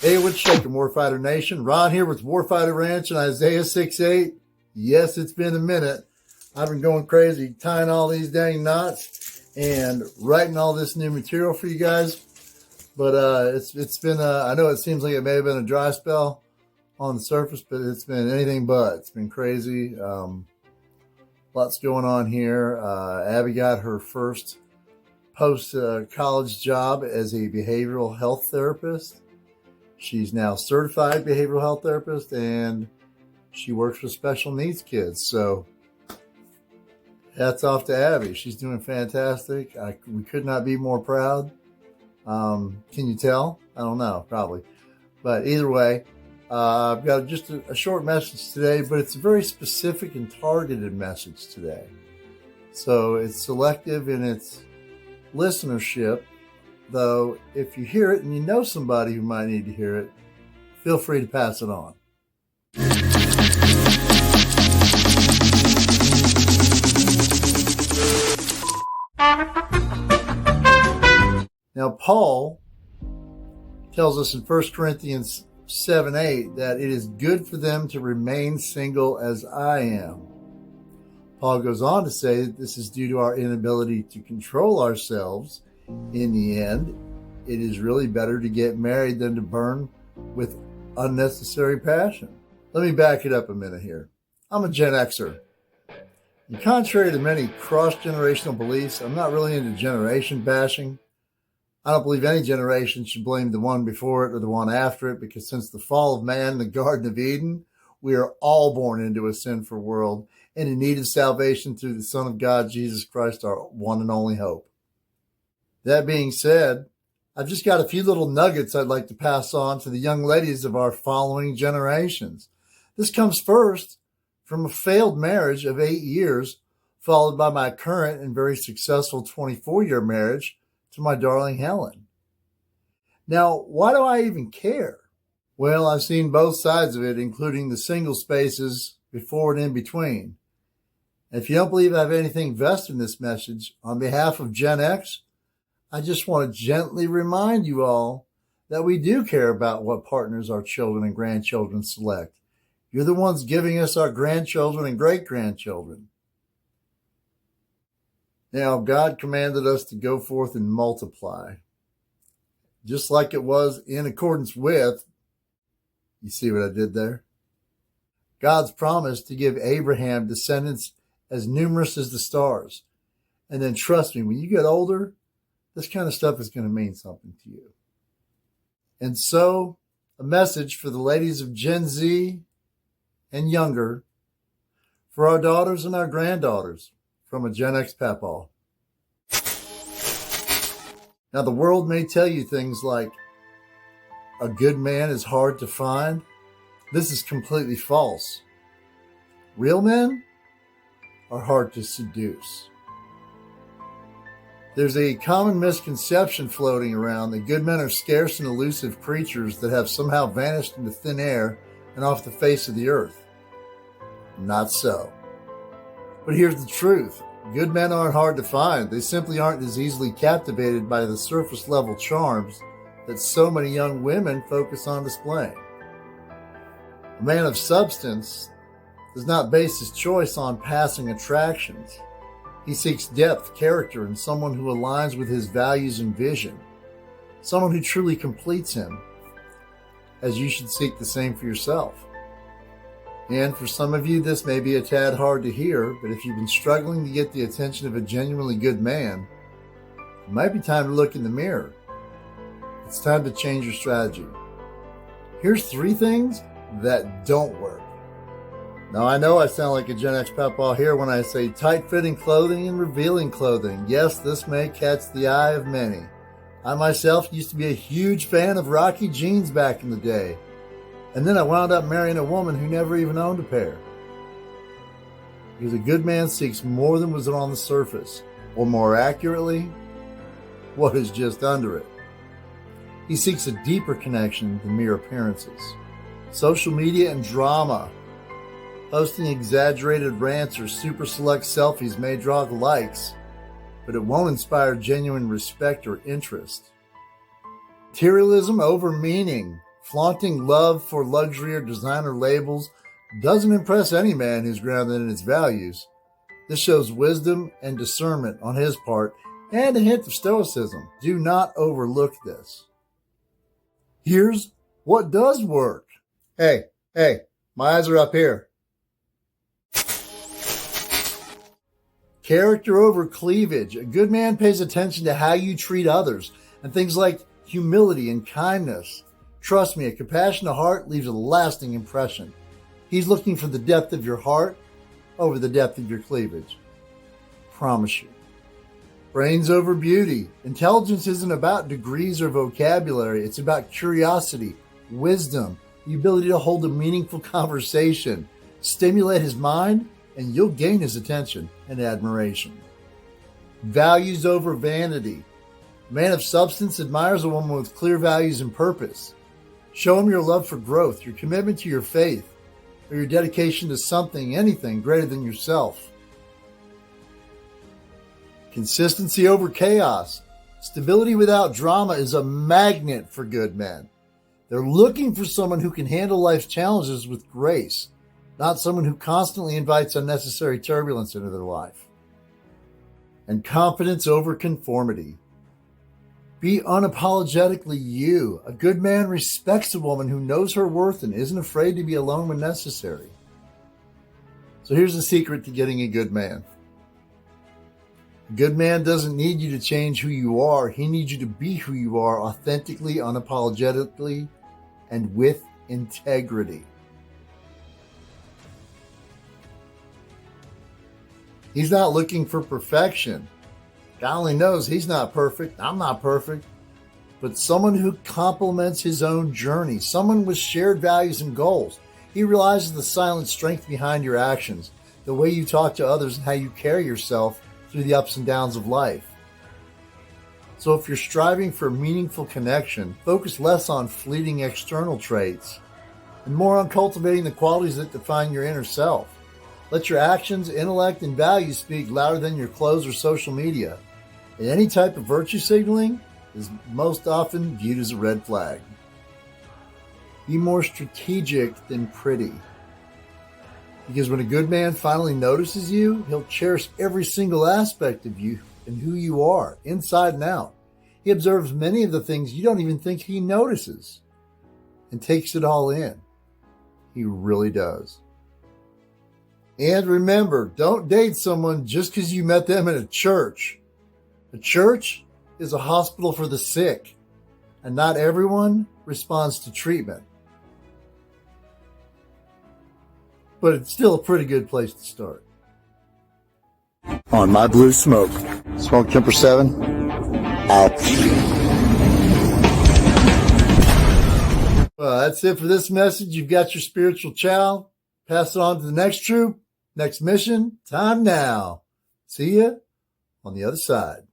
Hey, what's shaking, Warfighter Nation? Ron here with Warfighter Ranch and Isaiah 6:8. Yes, it's been a minute. I've been going crazy tying all these dang knots and writing all this new material for you guys. But it's been, I know it seems like it may have been a dry spell on the surface, but it's been anything but. It's been crazy. Lots going on here. Abby got her first post-college job as a behavioral health therapist. She's now certified behavioral health therapist, and she works with special needs kids. So hats off to Abby. She's doing fantastic. We could not be more proud. Can you tell? I don't know, probably. But either way, I've got just a short message today, but it's a very specific and targeted message today. So it's selective in its listenership. Though, if you hear it and you know somebody who might need to hear it, feel free to pass it on. Now, Paul tells us in 1 Corinthians 7:8 that it is good for them to remain single as I am. Paul goes on to say that this is due to our inability to control ourselves. In the end, it is really better to get married than to burn with unnecessary passion. Let me back it up a minute here. I'm a Gen Xer. And contrary to many cross-generational beliefs, I'm not really into generation bashing. I don't believe any generation should blame the one before it or the one after it, because since the fall of man in the Garden of Eden, we are all born into a sinful world and in need of salvation through the Son of God, Jesus Christ, our one and only hope. That being said, I've just got a few little nuggets I'd like to pass on to the young ladies of our following generations. This comes first from a failed marriage of 8 years, followed by my current and very successful 24-year marriage to my darling Helen. Now, why do I even care? Well, I've seen both sides of it, including the single spaces before and in between. And if you don't believe I have anything vested in this message, on behalf of Gen X, I just want to gently remind you all that we do care about what partners our children and grandchildren select. You're the ones giving us our grandchildren and great-grandchildren. Now, God commanded us to go forth and multiply, just like it was in accordance with, you see what I did there? God's promise to give Abraham descendants as numerous as the stars. And then trust me, when you get older, this kind of stuff is going to mean something to you. And so, a message for the ladies of Gen Z and younger, for our daughters and our granddaughters, from a Gen X papaw. Now, the world may tell you things like, a good man is hard to find. This is completely false. Real men are hard to seduce. There's a common misconception floating around that good men are scarce and elusive creatures that have somehow vanished into thin air and off the face of the earth. Not so. But here's the truth. Good men aren't hard to find. They simply aren't as easily captivated by the surface level charms that so many young women focus on displaying. A man of substance does not base his choice on passing attractions. He seeks depth, character, and someone who aligns with his values and vision. Someone who truly completes him, as you should seek the same for yourself. And for some of you, this may be a tad hard to hear, but if you've been struggling to get the attention of a genuinely good man, it might be time to look in the mirror. It's time to change your strategy. Here's 3 things that don't work. Now, I know I sound like a Gen X papaw here when I say tight-fitting clothing and revealing clothing. Yes, this may catch the eye of many. I myself used to be a huge fan of Rocky jeans back in the day. And then I wound up marrying a woman who never even owned a pair. Because a good man seeks more than was on the surface, or more accurately, what is just under it. He seeks a deeper connection than mere appearances. Social media and drama. Posting exaggerated rants or super select selfies may draw likes, but it won't inspire genuine respect or interest. Materialism over meaning. Flaunting love for luxury or designer labels doesn't impress any man who's grounded in his values. This shows wisdom and discernment on his part and a hint of stoicism. Do not overlook this. Here's what does work. Hey, my eyes are up here. Character over cleavage. A good man pays attention to how you treat others and things like humility and kindness. Trust me, a compassionate heart leaves a lasting impression. He's looking for the depth of your heart over the depth of your cleavage. Promise you. Brains over beauty. Intelligence isn't about degrees or vocabulary. It's about curiosity, wisdom, the ability to hold a meaningful conversation. Stimulate his mind, and you'll gain his attention and admiration. Values over vanity. A man of substance admires a woman with clear values and purpose. Show him your love for growth, your commitment to your faith, or your dedication to something, anything greater than yourself. Consistency over chaos. Stability without drama is a magnet for good men. They're looking for someone who can handle life's challenges with grace, not someone who constantly invites unnecessary turbulence into their life. And confidence over conformity. Be unapologetically you. A good man respects a woman who knows her worth and isn't afraid to be alone when necessary. So here's the secret to getting a good man. A good man doesn't need you to change who you are. He needs you to be who you are authentically, unapologetically, and with integrity. He's not looking for perfection. God only knows he's not perfect. I'm not perfect. But someone who complements his own journey, someone with shared values and goals. He realizes the silent strength behind your actions, the way you talk to others, and how you carry yourself through the ups and downs of life. So if you're striving for a meaningful connection, focus less on fleeting external traits and more on cultivating the qualities that define your inner self. Let your actions, intellect, and values speak louder than your clothes or social media. And any type of virtue signaling is most often viewed as a red flag. Be more strategic than pretty. Because when a good man finally notices you, he'll cherish every single aspect of you and who you are, inside and out. He observes many of the things you don't even think he notices and takes it all in. He really does. And remember, don't date someone just because you met them in a church. A church is a hospital for the sick, and not everyone responds to treatment. But it's still a pretty good place to start. On My Blue Smoke. Smoke Kemper 7. Out. Well, that's it for this message. You've got your spiritual chow. Pass it on to the next troop. Next mission, time now. See ya on the other side.